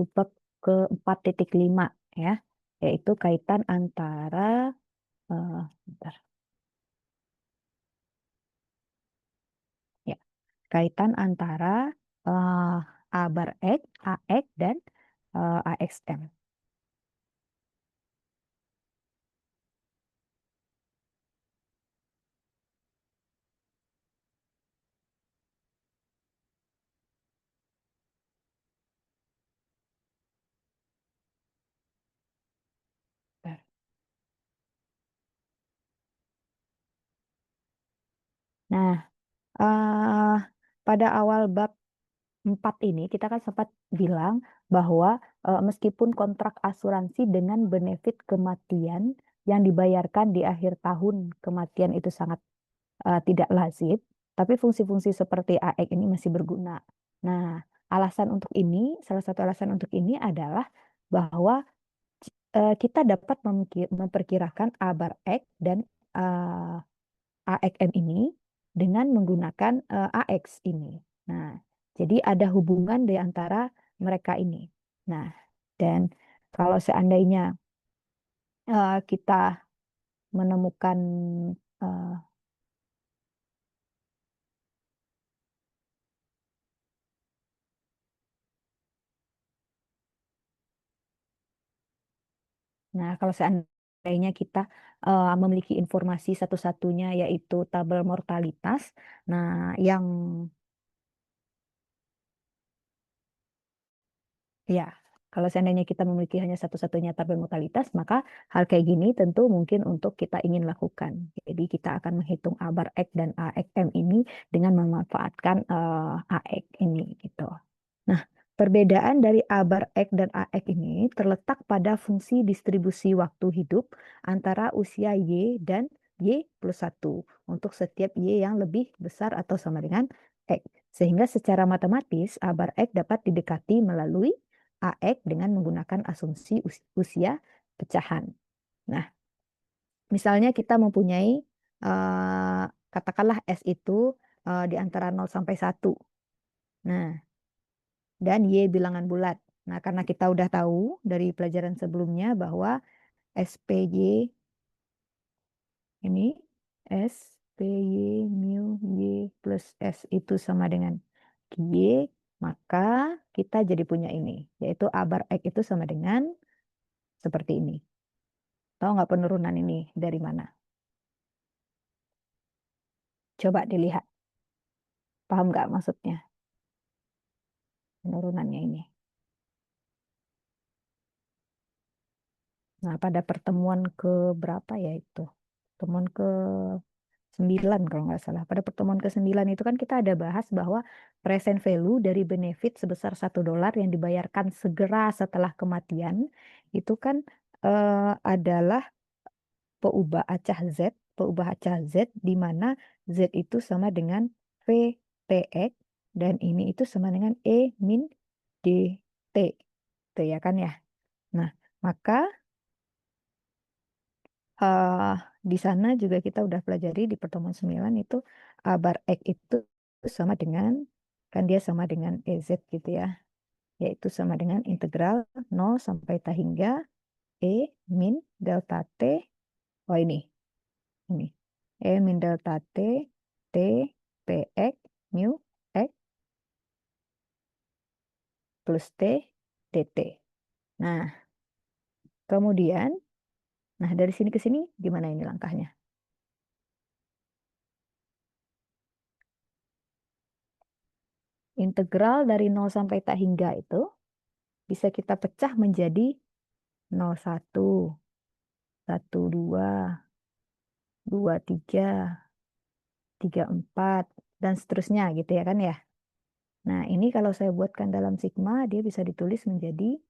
bab ke-4.5 ya, yaitu kaitan antara bentar. Ya, kaitan antara A bar X, AX dan AXM. Bentar. Nah, eh, pada awal bab 4 ini kita kan sempat bilang bahwa meskipun kontrak asuransi dengan benefit kematian yang dibayarkan di akhir tahun kematian itu sangat tidak lazim, tapi fungsi-fungsi seperti AX ini masih berguna. Nah, alasan untuk ini, salah satu alasan untuk ini adalah bahwa kita dapat memperkirakan A bar X dan AXM ini dengan menggunakan AX ini. Nah, jadi ada hubungan di antara mereka ini. Nah, dan kalau seandainya kita menemukan eh, kalau seandainya kita memiliki informasi satu-satunya yaitu tabel mortalitas, nah yang ya, kalau seandainya kita memiliki hanya satu-satunya tabel mortalitas, maka hal kayak gini tentu mungkin untuk kita ingin lakukan. Jadi kita akan menghitung A bar X dan AXM ini dengan memanfaatkan AX ini gitu. Nah, perbedaan dari A bar X dan AX ini terletak pada fungsi distribusi waktu hidup antara usia Y dan Y plus 1 untuk setiap Y yang lebih besar atau sama dengan X. Sehingga secara matematis A bar X dapat didekati melalui AX dengan menggunakan asumsi usia pecahan. Nah, misalnya kita mempunyai katakanlah S itu di antara 0 sampai 1. Nah, dan Y bilangan bulat. Nah, karena kita udah tahu dari pelajaran sebelumnya bahwa SPY ini SPY mu Y plus S itu sama dengan Y, maka kita jadi punya ini, yaitu A bar X itu sama dengan seperti ini. Tahu nggak penurunan ini dari mana? Coba dilihat. Paham nggak maksudnya penurunannya ini? Nah, pada pertemuan ke berapa ya itu? Pertemuan ke 9 kalau nggak salah. Pada pertemuan ke-9 itu kan kita ada bahas bahwa present value dari benefit sebesar $1 yang dibayarkan segera setelah kematian itu kan adalah peubah acah Z di mana Z itu sama dengan VTX dan ini itu sama dengan E min DT. Itu ya kan ya. Nah, maka eh, di sana juga kita udah pelajari di pertemuan 9 itu A bar X itu sama dengan, kan dia sama dengan EZ gitu ya, yaitu sama dengan integral 0 sampai T hingga E min delta T, oh ini, E min delta T, T, PX, mu, X plus T, DT. Nah, kemudian, nah dari sini ke sini gimana ini langkahnya? Integral dari 0 sampai tak hingga itu bisa kita pecah menjadi 01, 12, 23, 34, dan seterusnya gitu ya kan ya. Nah, ini kalau saya buatkan dalam sigma, dia bisa ditulis menjadi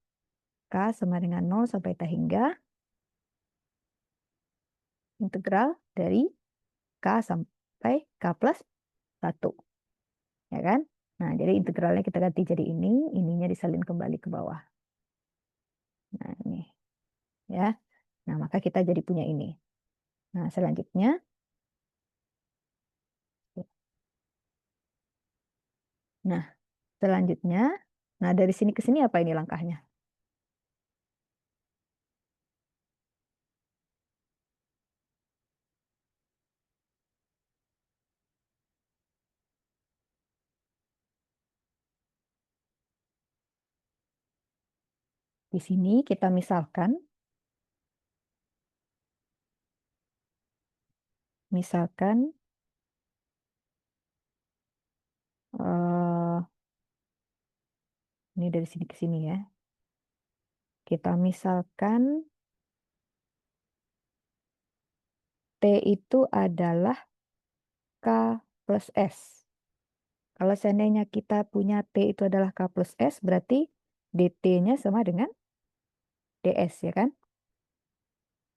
K sama dengan 0 sampai T hingga integral dari K sampai K plus 1. Ya kan? Nah, jadi integralnya kita ganti jadi ini, ininya disalin kembali ke bawah. Nah, ini. Ya. Nah, maka kita jadi punya ini. Nah, selanjutnya, nah, selanjutnya Nah, dari sini ke sini apa ini langkahnya? Di sini kita misalkan eh, ini dari sini ke sini ya. Kita misalkan T itu adalah K plus S. Kalau seandainya kita punya T itu adalah K plus S, berarti dt-nya sama dengan ds ya kan?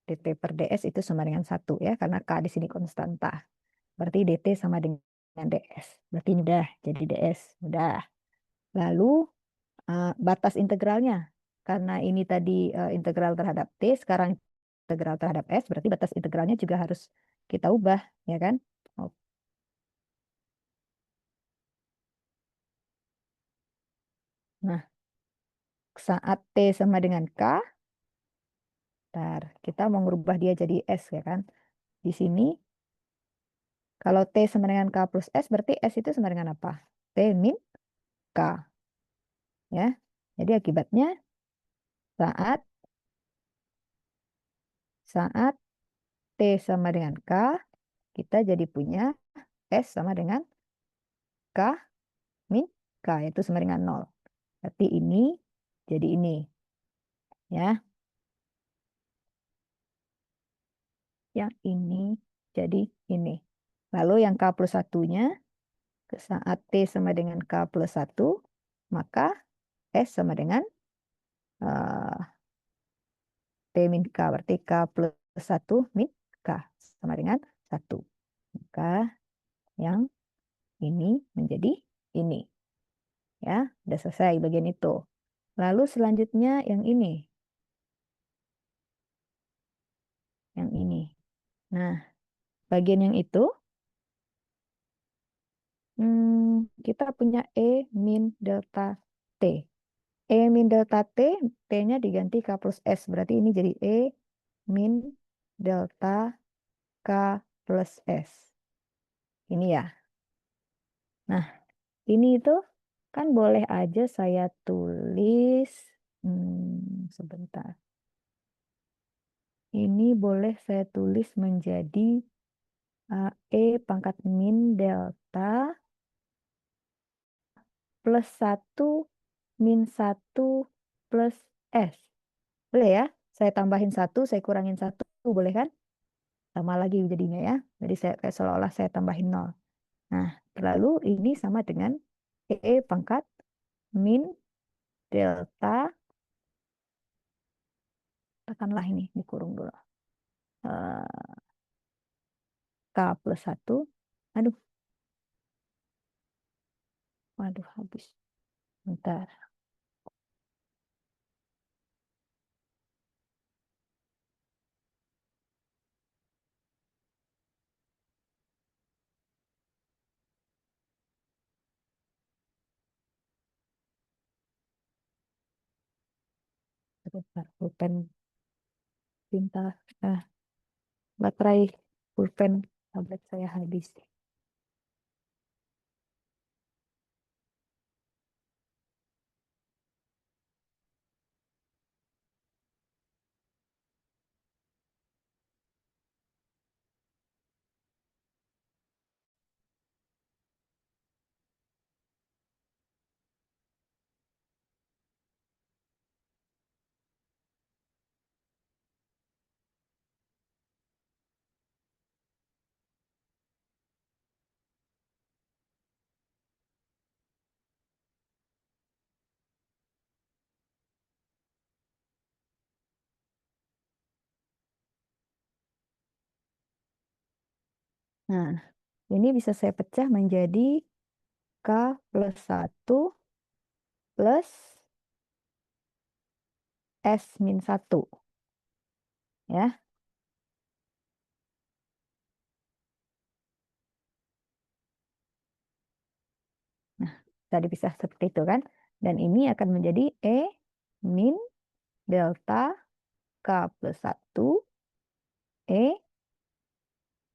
dt per ds itu sama dengan satu ya, karena K di sini konstanta. Berarti dt sama dengan ds. Berarti ini udah jadi ds. Udah. Lalu batas integralnya. Karena ini tadi integral terhadap T, sekarang integral terhadap S, berarti batas integralnya juga harus kita ubah, ya kan? Oh, nah, saat T sama dengan K, ntar kita mau merubah dia jadi S, ya kan? Di sini, kalau T sama dengan K plus S, berarti S itu sama dengan apa? T min K, ya. Jadi akibatnya saat saat T sama dengan K, kita jadi punya S sama dengan K min K, yaitu sama dengan nol. Berarti ini jadi ini, ya. Yang ini jadi ini. Lalu yang K plus satunya, saat T sama dengan K plus satu, maka S sama dengan eh, T min K. Berarti K plus satu min K sama dengan satu. Maka yang ini menjadi ini. Ya, udah selesai bagian itu. Lalu selanjutnya yang ini. Yang ini. Nah, bagian yang itu, kita punya E min delta T. E min delta T, T-nya diganti K plus S. Berarti ini jadi E min delta K plus S. Ini ya. Nah, ini itu kan boleh aja saya tulis, sebentar. Ini boleh saya tulis menjadi E pangkat min delta plus satu min satu plus S. Boleh ya? Saya tambahin satu, saya kurangin satu, boleh kan? Sama lagi jadinya ya. Jadi saya kayak seolah-olah saya tambahin nol. Nah, lalu ini sama dengan E pangkat min delta, tekanlah ini, dikurung dulu. Eh, K plus satu. Aduh, waduh habis. Bentar, bentar. Pulpen pintar. Baterai pulpen tablet saya habis. Nah, ini bisa saya pecah menjadi K plus satu plus S min satu. Ya, nah, bisa dipisah seperti itu kan. Dan ini akan menjadi E min delta K plus 1 E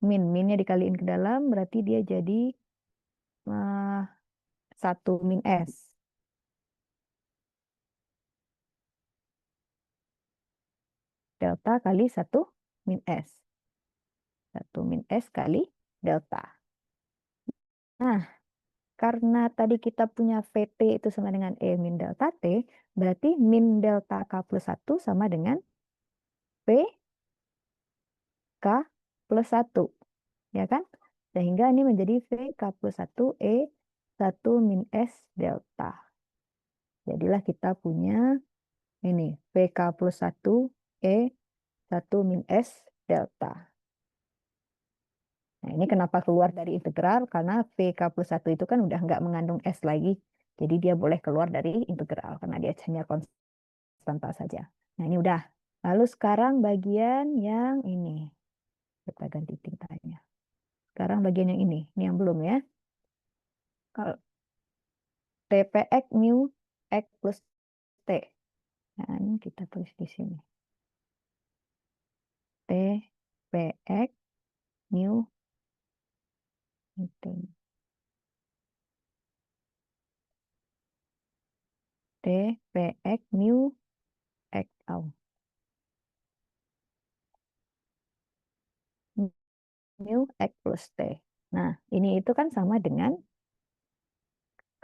minnya dikaliin ke dalam berarti dia jadi 1 min S. Delta kali 1 min S. 1 min S kali delta. Nah, karena tadi kita punya VT itu sama dengan E min delta T, berarti min delta K plus 1 sama dengan VK plus 1. Ya kan? Sehingga ini menjadi VK plus 1 E 1 min S delta. Jadilah kita punya ini VK plus 1 E 1 min S delta. Nah, ini kenapa keluar dari integral? Karena VK plus 1 itu kan udah nggak mengandung S lagi. Jadi dia boleh keluar dari integral karena dia hanya konstanta saja. Nah, ini udah. Lalu sekarang bagian yang ini. Kita ganti tintanya. Sekarang bagian yang ini yang belum ya. Kalau TPX mu X plus T. Nah, ini kita tulis di sini. TPX mu T. TPX mu X. Oh. Mu X plus T. Nah, ini itu kan sama dengan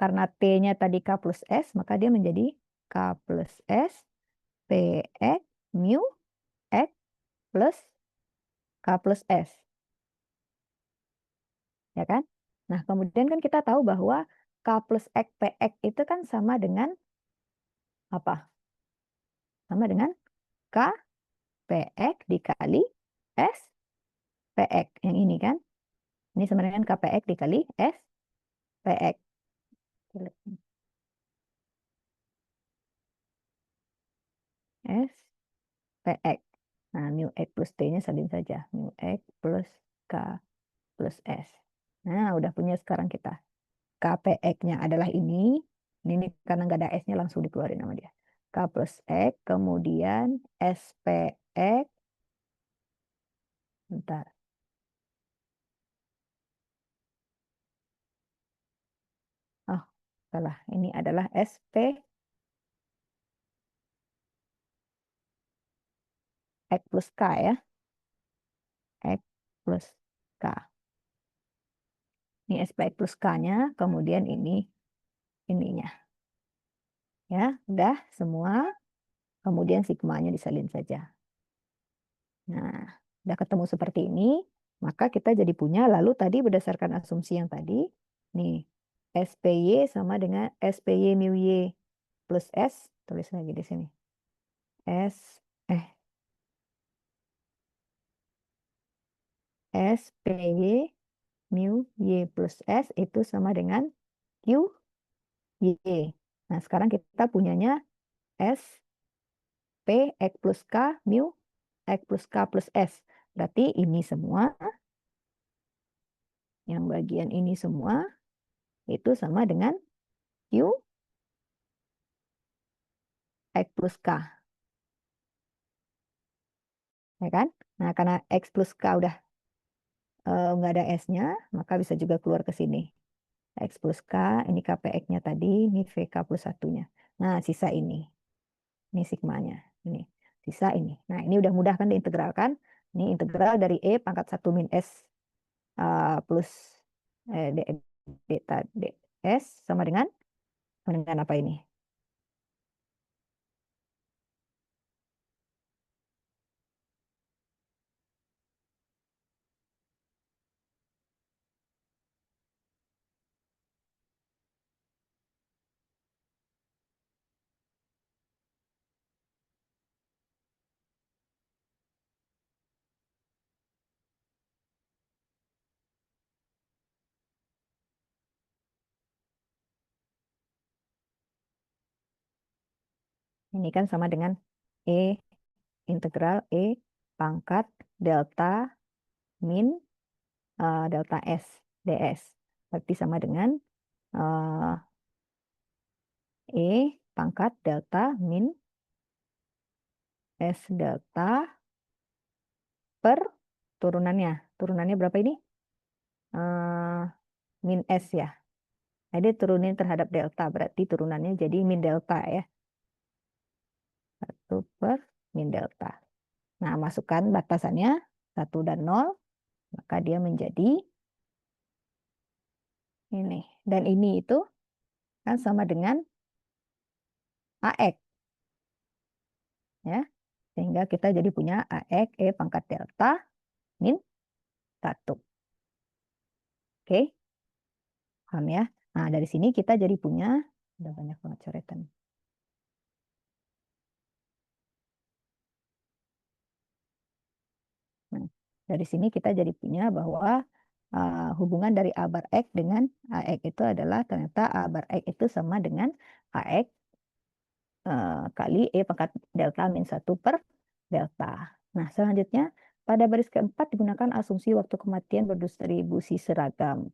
karena T-nya tadi K plus S, maka dia menjadi K plus S PX mu X plus K plus S. Ya kan? Nah, kemudian kan kita tahu bahwa K plus X PX itu kan sama dengan apa? Sama dengan K PX dikali S PX. Yang ini kan? Ini sama dengan K PX dikali S PX. S PX. Nah, mu X plus T-nya salin saja. Mu X plus K plus S. Nah, udah punya sekarang kita. KPX-nya adalah ini. Ini karena nggak ada S-nya langsung dikeluarin sama dia. K plus X, kemudian SPX. Bentar. Oh, salah. Ini adalah SP X plus K ya. X plus K. Ini SPX plus K-nya, kemudian ini ininya. Ya, udah semua. Kemudian sigmanya disalin saja. Nah, udah ketemu seperti ini, maka kita jadi punya, lalu tadi berdasarkan asumsi yang tadi, nih, SPY sama dengan SPY mu Y plus S, tulis lagi di sini. S, SPY mu Y plus S itu sama dengan Q, Y. Nah, sekarang kita punyanya S, P, X plus K, mu, X plus K plus S. Berarti ini semua, yang bagian ini semua, itu sama dengan Q, X plus K. Ya kan? Nah, karena X plus K udah nggak ada S-nya, maka bisa juga keluar ke sini. X plus K, ini KPX-nya tadi, ini VK plus satunya. Nah, sisa ini. Ini sigmanya. Ini. Sisa ini. Nah, ini udah mudah kan diintegralkan. Ini integral dari E pangkat 1 min S plus D, DS sama dengan apa ini? Ini kan sama dengan E integral E pangkat delta min delta S ds. Berarti sama dengan E pangkat delta min S delta per turunannya. Turunannya berapa ini? Eh, min S ya. Nah, dia turunin terhadap delta. Berarti turunannya jadi min delta ya. 1 per min delta. Nah, masukkan batasannya 1 dan 0. Maka dia menjadi ini. Dan ini itu kan sama dengan AX. Ya. Sehingga kita jadi punya AX E pangkat delta min 1. Oke, paham ya? Nah, dari sini kita jadi punya, udah banyak banget coretan. Nah, dari sini kita jadi punya bahwa hubungan dari A bar X dengan AX itu adalah ternyata A bar X itu sama dengan AX kali E pangkat delta min 1 per delta. Nah, selanjutnya pada baris keempat digunakan asumsi waktu kematian berdistribusi seragam.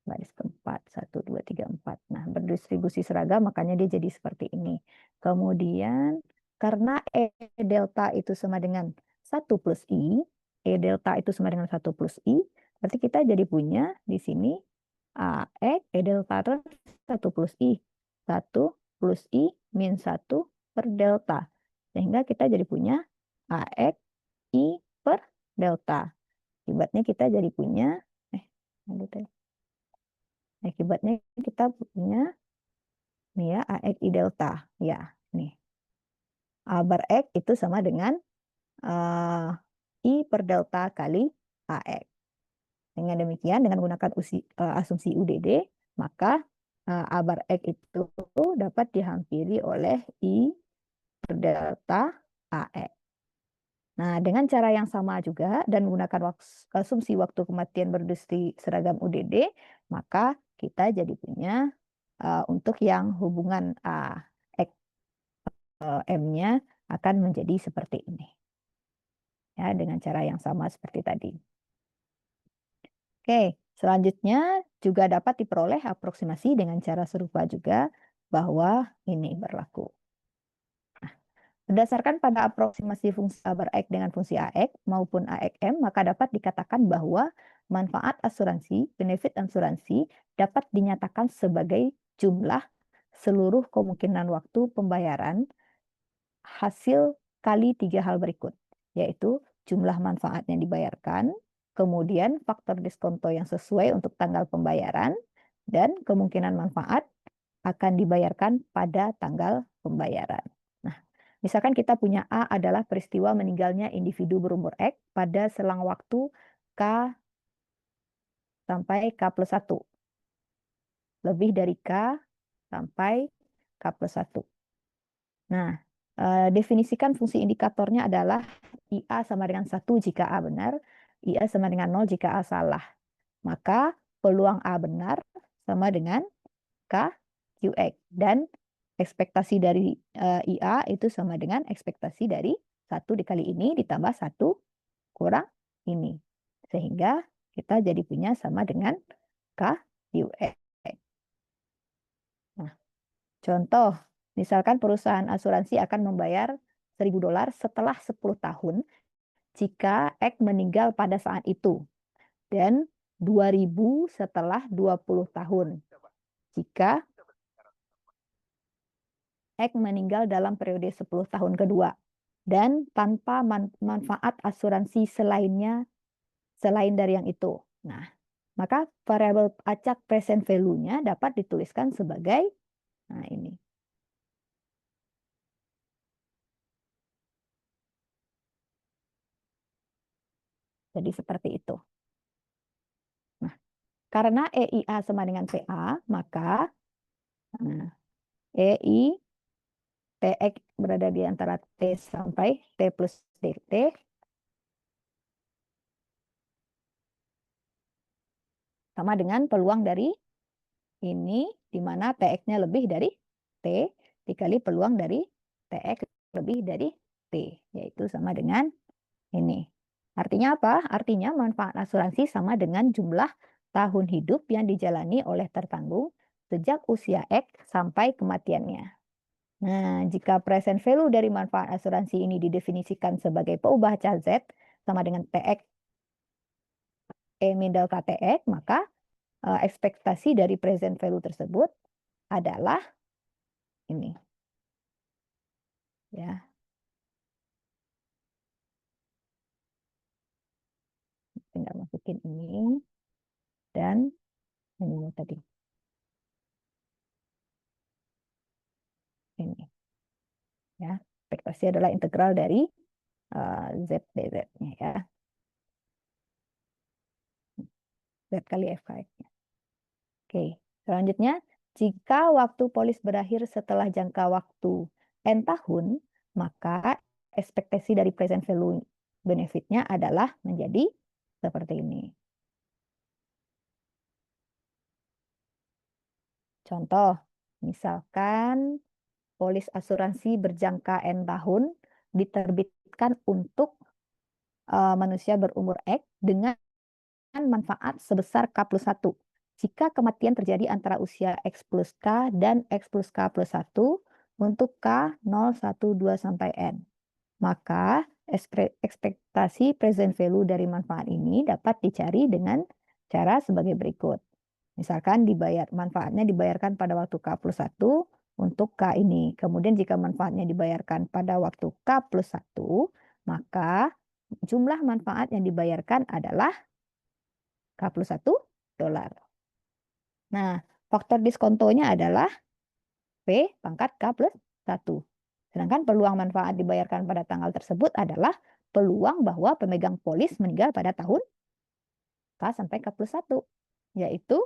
Baris keempat, 1, 2, 3, 4. Nah, berdistribusi seragam, makanya dia jadi seperti ini. Kemudian, karena E delta itu sama dengan 1 plus I, E delta itu sama dengan 1 plus I, berarti kita jadi punya di sini AX, E delta itu 1 plus I. 1 plus I min 1 per delta. Sehingga kita jadi punya AX I per delta. Akibatnya kita jadi punya, aduh, akibatnya kita punya nih ya AX I delta ya nih A bar X itu sama dengan I per delta kali AX. Dengan demikian dengan menggunakan asumsi UDD maka A bar X itu dapat dihampiri oleh I per delta AX. Nah, dengan cara yang sama juga dan menggunakan asumsi waktu kematian berdiskusi seragam UDD, maka kita jadi punya untuk yang hubungan X, M-nya akan menjadi seperti ini. Ya, dengan cara yang sama seperti tadi. Oke, selanjutnya juga dapat diperoleh aproksimasi dengan cara serupa juga bahwa ini berlaku. Berdasarkan pada aproksimasi fungsi A bar X dengan fungsi AX maupun AXM, maka dapat dikatakan bahwa manfaat asuransi, benefit asuransi dapat dinyatakan sebagai jumlah seluruh kemungkinan waktu pembayaran hasil kali 3 hal berikut, yaitu jumlah manfaat yang dibayarkan, kemudian faktor diskonto yang sesuai untuk tanggal pembayaran, dan kemungkinan manfaat akan dibayarkan pada tanggal pembayaran. Nah, misalkan kita punya A adalah peristiwa meninggalnya individu berumur X pada selang waktu K sampai K plus 1. Lebih dari K sampai K plus 1. Nah, definisikan fungsi indikatornya adalah IA sama dengan 1 jika A benar, IA sama dengan 0 jika A salah. Maka peluang A benar sama dengan K QX. Dan ekspektasi dari IA itu sama dengan ekspektasi dari 1 dikali ini ditambah 1 kurang ini. Sehingga kita jadi punya sama dengan K QX. Nah, contoh, misalkan perusahaan asuransi akan membayar $1.000 setelah 10 tahun jika X meninggal pada saat itu dan 2.000 setelah 20 tahun jika X meninggal dalam periode 10 tahun kedua dan tanpa manfaat asuransi selain dari yang itu. Nah, maka variabel acak present value-nya dapat dituliskan sebagai ini. Jadi seperti itu. Nah, karena EIA sama dengan PA, maka EI TX berada di antara T sampai T plus DT. Sama dengan peluang dari ini, di mana TX-nya lebih dari T, dikali peluang dari TX lebih dari T, yaitu sama dengan ini. Artinya apa? Artinya manfaat asuransi sama dengan jumlah tahun hidup yang dijalani oleh tertanggung sejak usia X sampai kematiannya. Nah, jika present value dari manfaat asuransi ini didefinisikan sebagai peubah CAZ sama dengan TX E min delta TX, maka ekspektasi dari present value tersebut adalah ini, ya. Tinggal masukin ini dan ini tadi ini, ya. Ekspektasi adalah integral dari Z dz-nya, ya. Z kali F(K)(X). Oke, selanjutnya, jika waktu polis berakhir setelah jangka waktu N tahun, maka ekspektasi dari present value benefitnya adalah menjadi seperti ini. Contoh, misalkan polis asuransi berjangka N tahun diterbitkan untuk manusia berumur X dengan manfaat sebesar K plus 1. Jika kematian terjadi antara usia X plus K dan X plus K plus 1 untuk K 0, 1, 2, sampai N. Maka ekspektasi present value dari manfaat ini dapat dicari dengan cara sebagai berikut. Misalkan manfaatnya dibayarkan pada waktu K plus 1 untuk K ini. Kemudian jika manfaatnya dibayarkan pada waktu K plus 1, maka jumlah manfaat yang dibayarkan adalah K plus 1 dolar. Nah, faktor diskontonya adalah P pangkat K plus 1. Sedangkan peluang manfaat dibayarkan pada tanggal tersebut adalah peluang bahwa pemegang polis meninggal pada tahun K sampai K plus 1, yaitu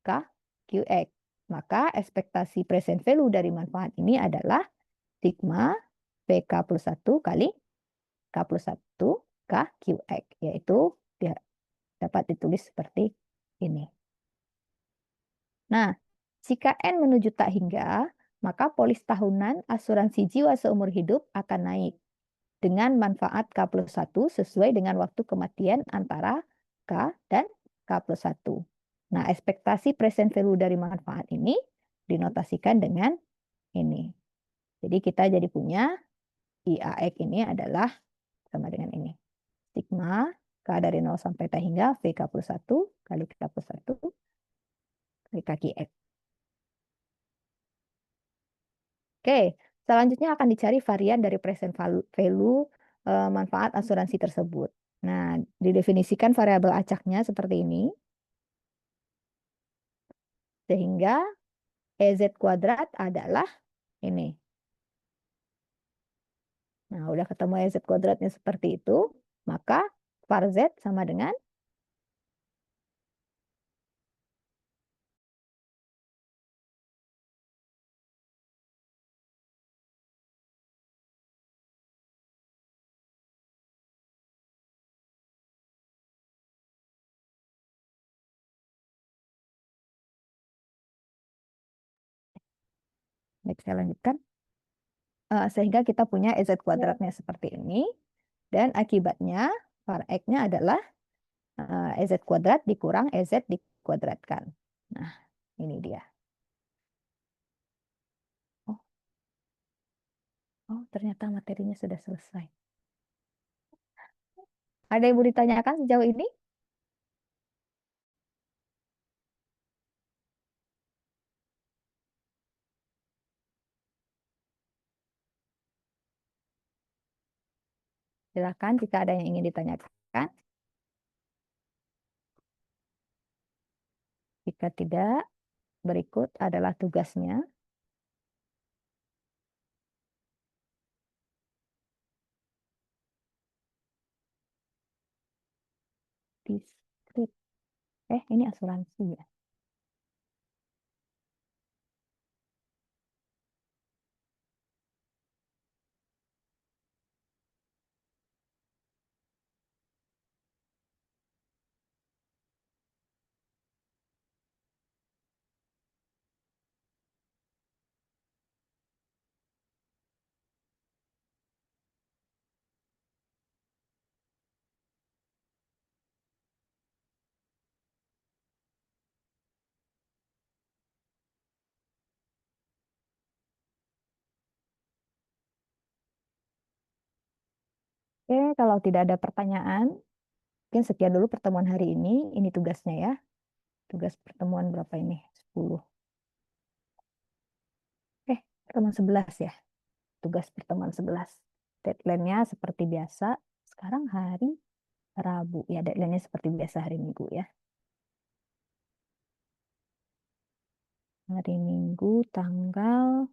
KQX. Maka ekspektasi present value dari manfaat ini adalah sigma PK plus 1 kali K plus 1 KQX, yaitu dapat ditulis seperti ini. Nah, jika N menuju tak hingga, maka polis tahunan asuransi jiwa seumur hidup akan naik dengan manfaat K plus 1 sesuai dengan waktu kematian antara K dan K plus 1. Nah, ekspektasi present value dari manfaat ini dinotasikan dengan ini. Jadi kita jadi punya IAX ini adalah sama dengan ini. Sigma K dari 0 sampai T hingga VK plus 1 kali K plus 1 kali kaki X. Oke, selanjutnya akan dicari varian dari present value manfaat asuransi tersebut. Nah, didefinisikan variabel acaknya seperti ini. Sehingga EZ kuadrat adalah ini. Nah, udah ketemu EZ kuadratnya seperti itu, maka var Z sama dengan baik, saya lanjutkan. Sehingga kita punya EZ kuadratnya seperti ini. Dan akibatnya var X-nya adalah EZ kuadrat dikurang EZ dikuadratkan. Nah, ini dia. Oh, ternyata materinya sudah selesai. Ada yang mau ditanyakan sejauh ini? Silakan jika ada yang ingin ditanyakan. Jika tidak, berikut adalah tugasnya. Deskrip. Ini asuransi ya. Oke, kalau tidak ada pertanyaan, mungkin sekian dulu pertemuan hari ini. Ini tugasnya ya. Tugas pertemuan berapa ini? 10. Pertemuan 11 ya. Tugas pertemuan 11. Deadline-nya seperti biasa. Sekarang hari Rabu. Ya, deadline-nya seperti biasa hari Minggu ya. Hari Minggu tanggal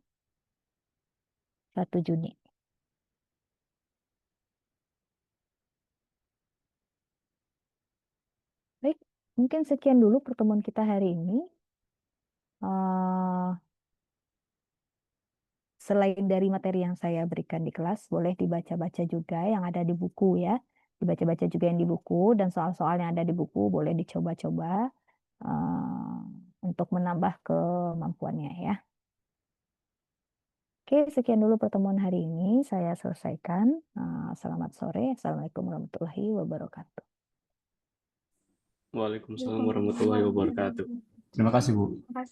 1 Juni. Baik, mungkin sekian dulu pertemuan kita hari ini. Eh, Selain dari materi yang saya berikan di kelas, boleh dibaca-baca juga yang ada di buku ya. Dibaca-baca juga yang di buku dan soal-soal yang ada di buku boleh dicoba-coba untuk menambah kemampuannya ya. Oke, sekian dulu pertemuan hari ini. Saya selesaikan. Selamat sore. Assalamualaikum warahmatullahi wabarakatuh. Waalaikumsalam warahmatullahi wabarakatuh. Terima kasih, Bu. Terima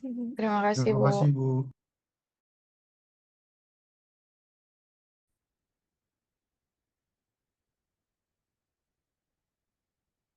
kasih, Terima Bu. kasih, Bu.